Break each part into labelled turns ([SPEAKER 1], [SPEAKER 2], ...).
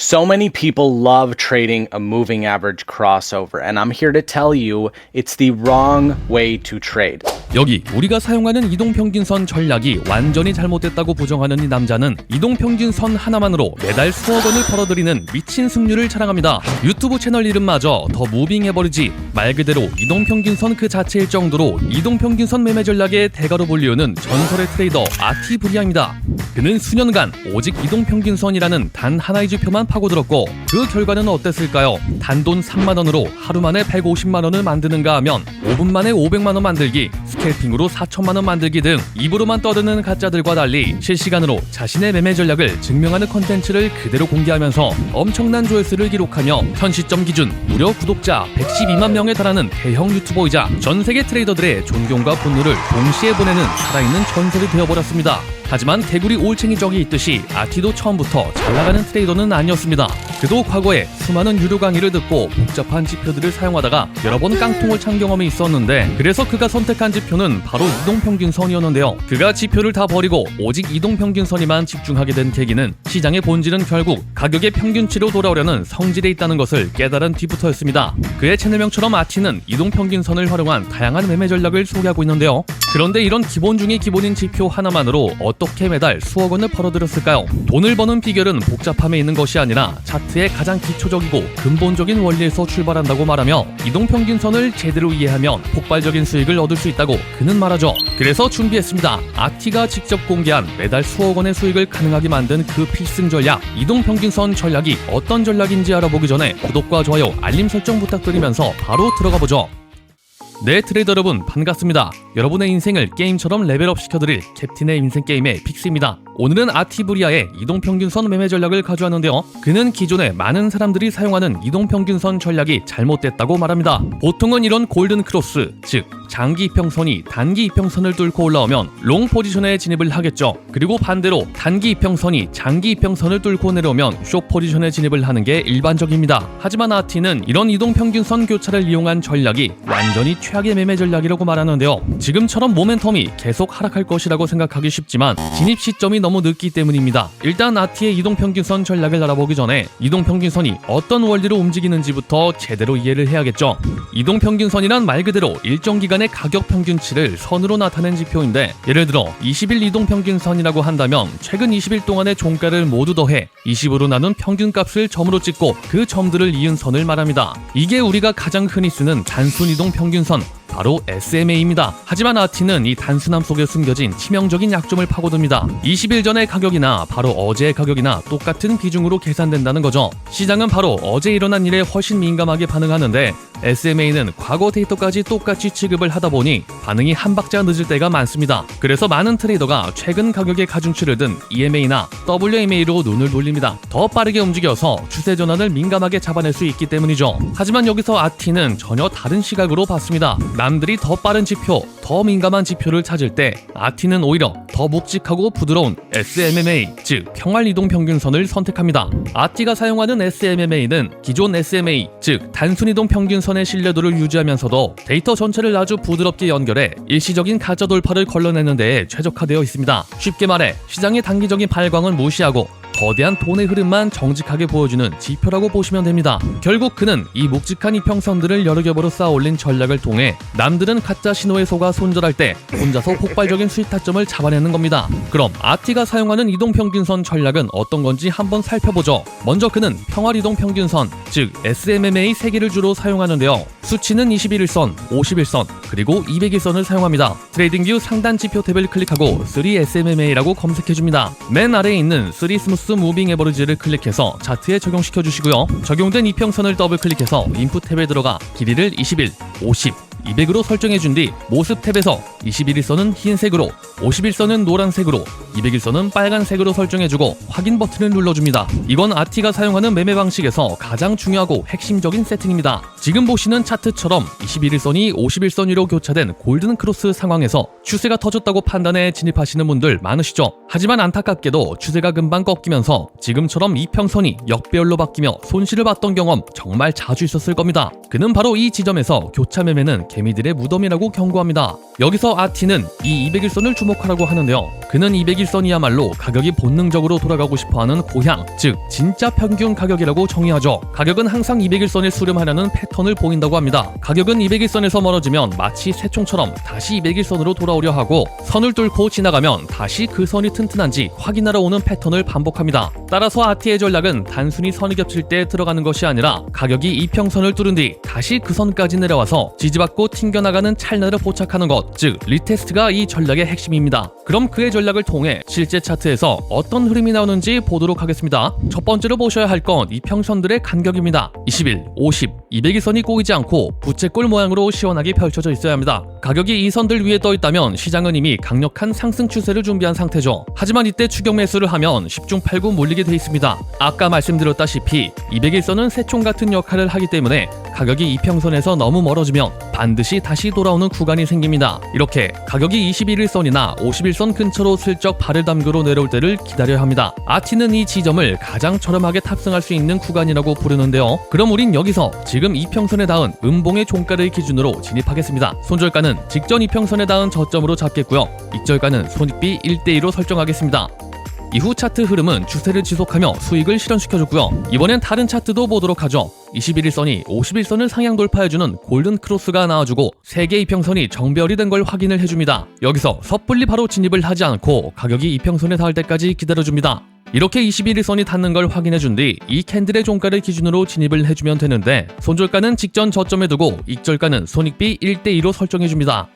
[SPEAKER 1] So many people love trading a moving average crossover, and I'm here to tell you it's the wrong way to trade.
[SPEAKER 2] 여기 우리가 사용하는 이동평균선 전략이 완전히 잘못됐다고 부정하는 이 남자는 이동평균선 하나만으로 매달 수억 원을 벌어들이는 미친 승률을 자랑합니다. 유튜브 채널 이름마저 더 무빙 에버리지, 말 그대로 이동평균선 그 자체일 정도로 이동평균선 매매 전략의 대가로 불리우는 전설의 트레이더 아티 브리아입니다. 그는 수년간 오직 이동평균선이라는 단 하나의 지표만 파고들었고 그 결과는 어땠을까요? 단돈 3만원으로 하루 만에 150만원을 만드는가 하면 5분 만에 500만원 만들기, 스캘핑으로 4천만원 만들기 등 입으로만 떠드는 가짜들과 달리 실시간으로 자신의 매매 전략을 증명하는 컨텐츠를 그대로 공개하면서 엄청난 조회수를 기록하며 현 시점 기준 무려 구독자 112만 명에 달하는 대형 유튜버이자 전세계 트레이더들의 존경과 분노를 동시에 보내는 살아있는 전설이 되어버렸습니다. 하지만 개구리 올챙이 적이 있듯이 아티도 처음부터 잘나가는 트레이더는 아니었습니다. 그도 과거에 수많은 유료 강의를 듣고 복잡한 지표들을 사용하다가 여러 번 깡통을 찬 경험이 있었는데 그래서 그가 선택한 지표는 바로 이동평균선이었는데요. 그가 지표를 다 버리고 오직 이동평균선에만 집중하게 된 계기는 시장의 본질은 결국 가격의 평균치로 돌아오려는 성질에 있다는 것을 깨달은 뒤부터였습니다. 그의 채널명처럼 아티는 이동평균선을 활용한 다양한 매매 전략을 소개하고 있는데요. 그런데 이런 기본 중의 기본인 지표 하나만으로 어떻게 매달 수억 원을 벌어들였을까요? 돈을 버는 비결은 복잡함에 있는 것이 아니라 차트의 가장 기초적이고 근본적인 원리에서 출발한다고 말하며 이동평균선을 제대로 이해하면 폭발적인 수익을 얻을 수 있다고 그는 말하죠. 그래서 준비했습니다. 아티가 직접 공개한 매달 수억 원의 수익을 가능하게 만든 그 필승 전략, 이동평균선 전략이 어떤 전략인지 알아보기 전에 구독과 좋아요, 알림 설정 부탁드리면서 바로 들어가보죠. 네, 트레이더 여러분 반갑습니다. 여러분의 인생을 게임처럼 레벨업 시켜드릴 캡틴의 인생 게임의 픽스입니다. 오늘은 아티브리아의 이동평균선 매매 전략을 가져왔는데요. 그는 기존에 많은 사람들이 사용하는 이동평균선 전략이 잘못됐다고 말합니다. 보통은 이런 골든 크로스, 즉 장기 이평선이 단기 이평선을 뚫고 올라오면 롱 포지션에 진입을 하겠죠. 그리고 반대로 단기 이평선이 장기 이평선을 뚫고 내려오면 숏 포지션에 진입을 하는 게 일반적입니다. 하지만 아티는 이런 이동평균선 교차를 이용한 전략이 완전히 최악의 매매 전략이라고 말하는데요. 지금처럼 모멘텀이 계속 하락할 것이라고 생각하기 쉽지만 진입 시점이 너무 늦기 때문입니다. 일단 아티의 이동평균선 전략을 알아보기 전에 이동평균선이 어떤 원리로 움직이는지부터 제대로 이해를 해야겠죠. 이동평균선이란 말 그대로 일정 기간의 가격 평균치를 선으로 나타낸 지표인데 예를 들어 20일 이동평균선이라고 한다면 최근 20일 동안의 종가를 모두 더해 20으로 나눈 평균값을 점으로 찍고 그 점들을 이은 선을 말합니다. 이게 우리가 가장 흔히 쓰는 단순 이동평균선, 바로 SMA입니다. 하지만 아티는 이 단순함 속에 숨겨진 치명적인 약점을 파고듭니다. 20일 전의 가격이나 바로 어제의 가격이나 똑같은 비중으로 계산된다는 거죠. 시장은 바로 어제 일어난 일에 훨씬 민감하게 반응하는데 SMA는 과거 데이터까지 똑같이 취급을 하다 보니 반응이 한 박자 늦을 때가 많습니다. 그래서 많은 트레이더가 최근 가격의 가중치를 든 EMA나 WMA로 눈을 돌립니다. 더 빠르게 움직여서 추세 전환을 민감하게 잡아낼 수 있기 때문이죠. 하지만 여기서 아티는 전혀 다른 시각으로 봤습니다. 남들이 더 빠른 지표, 더 민감한 지표를 찾을 때 아티는 오히려 더 묵직하고 부드러운 SMMA, 즉 평활이동평균선을 선택합니다. 아티가 사용하는 SMMA는 기존 SMA, 즉 단순이동평균선의 신뢰도를 유지하면서도 데이터 전체를 아주 부드럽게 연결해 일시적인 가짜 돌파를 걸러내는 데에 최적화되어 있습니다. 쉽게 말해 시장의 단기적인 발광은 무시하고 거대한 돈의 흐름만 정직하게 보여주는 지표라고 보시면 됩니다. 결국 그는 이 묵직한 이평선들을 여러 겹으로 쌓아 올린 전략을 통해 남들은 가짜 신호에 속아 손절할 때 혼자서 폭발적인 수익 타점을 잡아내는 겁니다. 그럼 아티가 사용하는 이동평균선 전략은 어떤 건지 한번 살펴보죠. 먼저 그는 평활이동평균선, 즉 SMMA 3개를 주로 사용하는데요. 수치는 21일선, 50일선, 그리고 200일선을 사용합니다. 트레이딩뷰 상단 지표 탭을 클릭하고 3SMMA라고 검색해줍니다. 맨 아래에 있는 3스무스 무빙 에버리지를 클릭해서 차트에 적용시켜 주시고요. 적용된 이평선을 더블 클릭해서 인풋 탭에 들어가 길이를 21, 50, 200으로 설정해준 뒤 모습 탭에서 21일선은 흰색으로, 50일선은 노란색으로, 200일선은 빨간색으로 설정해주고 확인 버튼을 눌러줍니다. 이건 아티가 사용하는 매매 방식에서 가장 중요하고 핵심적인 세팅입니다. 지금 보시는 차트처럼 21일선이 50일선 위로 교차된 골든 크로스 상황에서 추세가 터졌다고 판단해 진입하시는 분들 많으시죠. 하지만 안타깝게도 추세가 금방 꺾이면서 지금처럼 이평선이 역배열로 바뀌며 손실을 봤던 경험 정말 자주 있었을 겁니다. 그는 바로 이 지점에서 교차 매매는 개미들의 무덤이라고 경고합니다. 여기서 아티는 이 201선을 주목하라고 하는데요. 그는 201선이야말로 가격이 본능적으로 돌아가고 싶어하는 고향, 즉 진짜 평균 가격이라고 정의하죠. 가격은 항상 201선에 수렴하려는 패턴을 보인다고 합니다. 가격은 201선에서 멀어지면 마치 새총처럼 다시 201선으로 돌아오려 하고, 선을 뚫고 지나가면 다시 그 선이 튼튼한지 확인하러 오는 패턴을 반복합니다. 따라서 아티의 전략은 단순히 선이 겹칠 때 들어가는 것이 아니라 가격이 이평선을 뚫은 뒤 다시 그 선까지 내려와서 지지받고 튕겨나가는 찰나를 포착하는 것, 즉 리테스트가 이 전략의 핵심입니다. 그럼 그의 전략을 통해 실제 차트에서 어떤 흐름이 나오는지 보도록 하겠습니다. 첫 번째로 보셔야 할 건 이평선들의 간격입니다. 21, 50, 201선이 꼬이지 않고 부채꼴 모양으로 시원하게 펼쳐져 있어야 합니다. 가격이 이 선들 위에 떠 있다면 시장은 이미 강력한 상승 추세를 준비한 상태죠. 하지만 이때 추격 매수를 하면 10중 8구 몰리게 돼 있습니다. 아까 말씀드렸다시피 201선은 새총 같은 역할을 하기 때문에 가격이 이평선에서 너무 멀어지면 반드시 다시 돌아오는 구간이 생깁니다. 이렇게 가격이 21일선이나 51선 근처로 슬쩍 발을 담그러 내려올 때를 기다려야 합니다. 아티는 이 지점을 가장 저렴하게 탑승할 수 있는 구간이라고 부르는데요. 그럼 우린 여기서 지금 이평선에 닿은 음봉의 종가를 기준으로 진입하겠습니다. 손절가는 직전 이평선에 닿은 저점으로 잡겠고요. 익절가는 손익비 1대2로 설정하겠습니다. 이후 차트 흐름은 추세를 지속하며 수익을 실현시켜줬고요. 이번엔 다른 차트도 보도록 하죠. 21일선이 51선을 상향 돌파해주는 골든 크로스가 나와주고 3개 이평선이 정별이 된 걸 확인을 해줍니다. 여기서 섣불리 바로 진입을 하지 않고 가격이 이평선에 닿을 때까지 기다려줍니다. 이렇게 21일선이 닿는 걸 확인해준 뒤 이 캔들의 종가를 기준으로 진입을 해주면 되는데, 손절가는 직전 저점에 두고 익절가는 손익비 1대2로 설정해줍니다.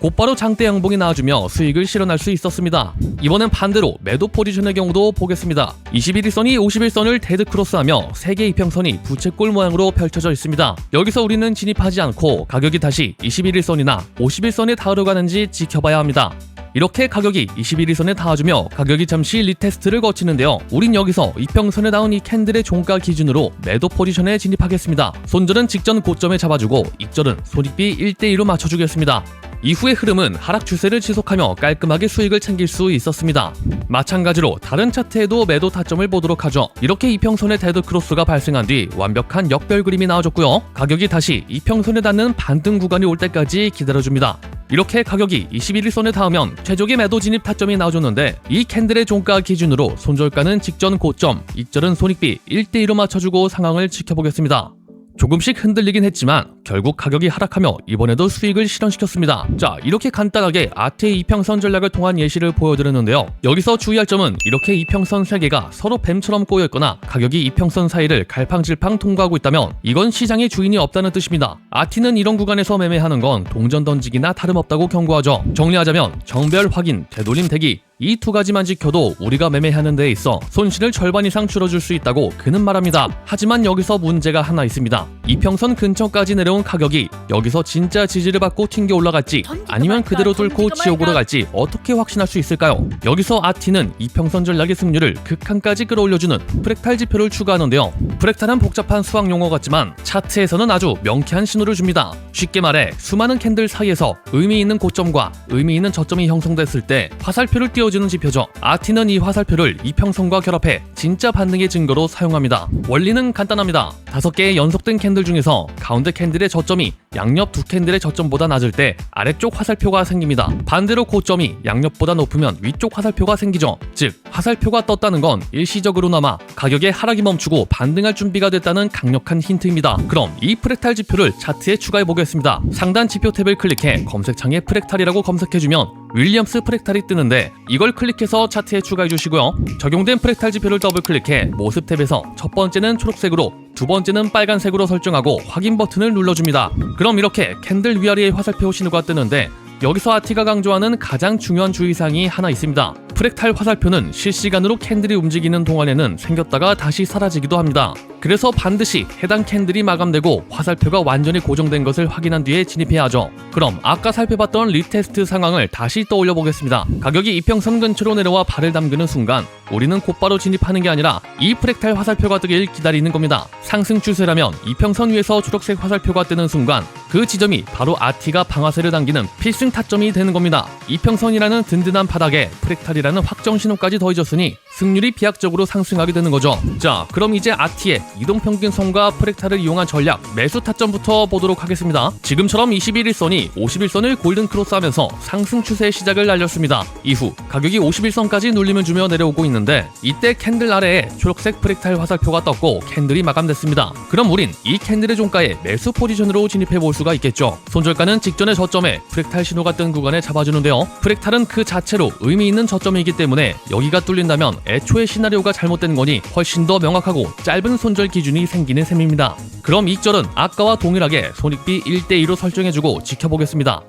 [SPEAKER 2] 곧바로 장대 양봉이 나와주며 수익을 실현할 수 있었습니다. 이번엔 반대로 매도 포지션의 경우도 보겠습니다. 21일선이 51선을 데드크로스하며 3개 이평선이 부채꼴 모양으로 펼쳐져 있습니다. 여기서 우리는 진입하지 않고 가격이 다시 21일선이나 51선에 닿으러 가는지 지켜봐야 합니다. 이렇게 가격이 21일선에 닿아주며 가격이 잠시 리테스트를 거치는데요. 우린 여기서 이평선에 닿은 이 캔들의 종가 기준으로 매도 포지션에 진입하겠습니다. 손절은 직전 고점에 잡아주고 익절은 손익비 1대2로 맞춰주겠습니다. 이후의 흐름은 하락 추세를 지속하며 깔끔하게 수익을 챙길 수 있었습니다. 마찬가지로 다른 차트에도 매도 타점을 보도록 하죠. 이렇게 이평선의 데드크로스가 발생한 뒤 완벽한 역별 그림이 나와줬고요. 가격이 다시 이평선에 닿는 반등 구간이 올 때까지 기다려줍니다. 이렇게 가격이 21일선에 닿으면 최적의 매도 진입 타점이 나와줬는데, 이 캔들의 종가 기준으로 손절가는 직전 고점, 익절은 손익비 1대2로 맞춰주고 상황을 지켜보겠습니다. 조금씩 흔들리긴 했지만 결국 가격이 하락하며 이번에도 수익을 실현시켰습니다. 자, 이렇게 간단하게 아티의 이평선 전략을 통한 예시를 보여드렸는데요. 여기서 주의할 점은 이렇게 이평선 3개가 서로 뱀처럼 꼬여있거나 가격이 이평선 사이를 갈팡질팡 통과하고 있다면 이건 시장의 주인이 없다는 뜻입니다. 아티는 이런 구간에서 매매하는 건 동전 던지기나 다름없다고 경고하죠. 정리하자면 정별 확인, 되돌림 대기, 이 두 가지만 지켜도 우리가 매매하는 데 있어 손실을 절반 이상 줄여줄 수 있다고 그는 말합니다. 하지만 여기서 문제가 하나 있습니다. 이평선 근처까지 내려온 가격이 여기서 진짜 지지를 받고 튕겨 올라갈지 아니면 그대로 뚫고 지옥으로 갈지 어떻게 확신할 수 있을까요? 여기서 아티는 이평선 전략의 승률을 극한까지 끌어올려주는 프랙탈 지표를 추가하는데요. 프랙탈은 복잡한 수학 용어 같지만 차트에서는 아주 명쾌한 신호를 줍니다. 쉽게 말해 수많은 캔들 사이에서 의미 있는 고점과 의미 있는 저점이 형성됐을 때 화살표를 띄워주는 지표죠. 아티는 이 화살표를 이평선과 결합해 진짜 반등의 증거로 사용합니다. 원리는 간단합니다. 5개의 연속된 캔들 중에서 가운데 캔들의 저점이 양옆 두 캔들의 저점보다 낮을 때 아래쪽 화살표가 생깁니다. 반대로 고점이 양옆보다 높으면 위쪽 화살표가 생기죠. 즉 화살표가 떴다는 건 일시적으로나마 가격의 하락이 멈추고 반등할 준비가 됐다는 강력한 힌트입니다. 그럼 이 프랙탈 지표를 차트에 추가해 보겠습니다. 상단 지표 탭을 클릭해 검색창에 프랙탈이라고 검색해주면 윌리엄스 프랙탈이 뜨는데, 이걸 클릭해서 차트에 추가해 주시고요. 적용된 프랙탈 지표를 더블 클릭해 모습 탭에서 첫 번째는 초록색으로, 두 번째는 빨간색으로 설정하고 확인 버튼을 눌러줍니다. 그럼 이렇게 캔들 위아래의 화살표 신호가 뜨는데, 여기서 아티가 강조하는 가장 중요한 주의사항이 하나 있습니다. 프랙탈 화살표는 실시간으로 캔들이 움직이는 동안에는 생겼다가 다시 사라지기도 합니다. 그래서 반드시 해당 캔들이 마감되고 화살표가 완전히 고정된 것을 확인한 뒤에 진입해야 하죠. 그럼 아까 살펴봤던 리테스트 상황을 다시 떠올려 보겠습니다. 가격이 이평선 근처로 내려와 발을 담그는 순간 우리는 곧바로 진입하는 게 아니라 이 프랙탈 화살표가 뜨길 기다리는 겁니다. 상승 추세라면 이평선 위에서 초록색 화살표가 뜨는 순간 그 지점이 바로 아티가 방아쇠를 당기는 필승 타점이 되는 겁니다. 이평선이라는 든든한 바닥에 프랙탈이라는 확정 신호까지 더해졌으니 승률이 비약적으로 상승하게 되는 거죠. 자, 그럼 이제 아티의 이동평균선과 프랙탈을 이용한 전략, 매수 타점부터 보도록 하겠습니다. 지금처럼 21일선이 51선을 골든 크로스하면서 상승 추세의 시작을 알렸습니다. 이후 가격이 51선까지 눌림을 주며 내려오고 있는데 이때 캔들 아래에 초록색 프랙탈 화살표가 떴고 캔들이 마감됐습니다. 그럼 우린 이 캔들의 종가에 매수 포지션으로 진입해 볼 수가 있겠죠. 손절가는 직전의 저점에 프랙탈 신호가 뜬 구간에 잡아주는데요. 프랙탈은 그 자체로 의미 있는 저점이기 때문에 여기가 뚫린다면 애초에 시나리오가 잘못된 거니 훨씬 더 명확하고 짧은 손절 기준이 생기는 셈입니다. 그럼 익절은 아까와 동일하게 손익비 1대2로 설정해주고 지켜보겠습니다.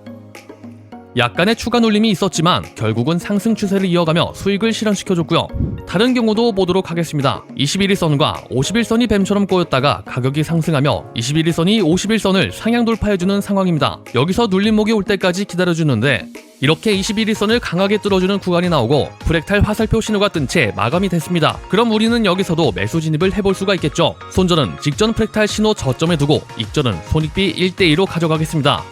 [SPEAKER 2] 약간의 추가 눌림이 있었지만 결국은 상승 추세를 이어가며 수익을 실현시켜줬고요. 다른 경우도 보도록 하겠습니다. 21일선과 51선이 뱀처럼 꼬였다가 가격이 상승하며 21일선이 51선을 상향 돌파해주는 상황입니다. 여기서 눌림목이 올 때까지 기다려주는데 이렇게 21일선을 강하게 뚫어주는 구간이 나오고 프랙탈 화살표 신호가 뜬 채 마감이 됐습니다. 그럼 우리는 여기서도 매수 진입을 해볼 수가 있겠죠. 손절은 직전 프랙탈 신호 저점에 두고 익절은 손익비 1대2로 가져가겠습니다.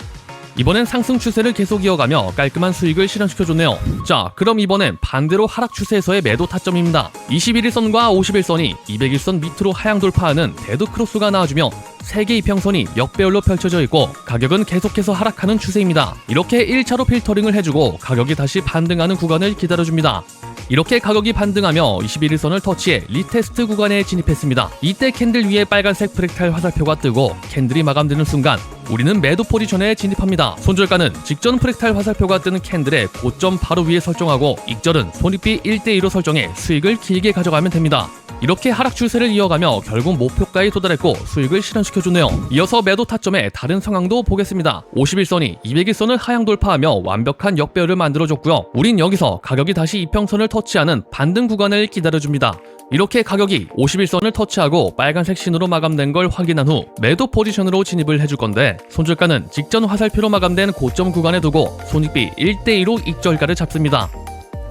[SPEAKER 2] 이번엔 상승 추세를 계속 이어가며 깔끔한 수익을 실현시켜줬네요. 자, 그럼 이번엔 반대로 하락 추세에서의 매도 타점입니다. 21일선과 51선이 200일선 밑으로 하향 돌파하는 데드 크로스가 나와주며 3개 이평선이 역배열로 펼쳐져 있고 가격은 계속해서 하락하는 추세입니다. 이렇게 1차로 필터링을 해주고 가격이 다시 반등하는 구간을 기다려줍니다. 이렇게 가격이 반등하며 21일선을 터치해 리테스트 구간에 진입했습니다. 이때 캔들 위에 빨간색 프랙탈 화살표가 뜨고 캔들이 마감되는 순간 우리는 매도 포지션에 진입합니다. 손절가는 직전 프랙탈 화살표가 뜨는 캔들의 고점 바로 위에 설정하고 익절은 손익비 1대2로 설정해 수익을 길게 가져가면 됩니다. 이렇게 하락 추세를 이어가며 결국 목표가에 도달했고 수익을 실현시켜주네요. 이어서 매도 타점의 다른 상황도 보겠습니다. 51선이 200일선을 하향 돌파하며 완벽한 역배열을 만들어줬고요. 우린 여기서 가격이 다시 이평선을 터치하는 반등 구간을 기다려줍니다. 이렇게 가격이 51선을 터치하고 빨간색 신호로 마감된 걸 확인한 후 매도 포지션으로 진입을 해줄 건데 손절가는 직전 화살표로 마감된 고점 구간에 두고 손익비 1대2로 익절가를 잡습니다.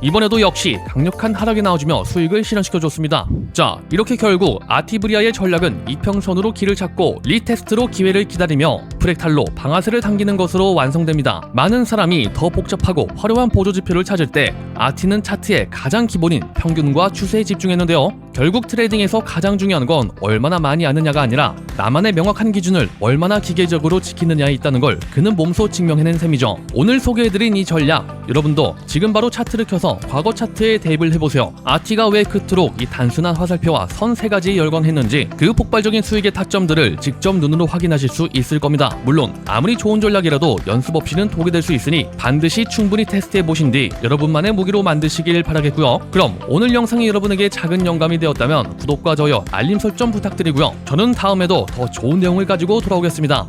[SPEAKER 2] 이번에도 역시 강력한 하락이 나와주며 수익을 실현시켜줬습니다. 자, 이렇게 결국 아티브리아의 전략은 이평선으로 길을 찾고 리테스트로 기회를 기다리며 프랙탈로 방아쇠를 당기는 것으로 완성됩니다. 많은 사람이 더 복잡하고 화려한 보조지표를 찾을 때 아티는 차트의 가장 기본인 평균과 추세에 집중했는데요. 결국 트레이딩에서 가장 중요한 건 얼마나 많이 아느냐가 아니라 나만의 명확한 기준을 얼마나 기계적으로 지키느냐에 있다는 걸 그는 몸소 증명해낸 셈이죠. 오늘 소개해드린 이 전략, 여러분도 지금 바로 차트를 켜서 과거 차트에 대입을 해보세요. 아티가 왜 그토록 이 단순한 화살표와 선 3가지에 열광했는지 그 폭발적인 수익의 타점들을 직접 눈으로 확인하실 수 있을 겁니다. 물론 아무리 좋은 전략이라도 연습 없이는 독이 될 수 있으니 반드시 충분히 테스트해보신 뒤 여러분만의 무기로 만드시길 바라겠고요. 그럼 오늘 영상이 여러분에게 작은 영감이 되었다면 구독과 좋아요, 알림 설정 부탁드리고요. 저는 다음에도 더 좋은 내용을 가지고 돌아오겠습니다.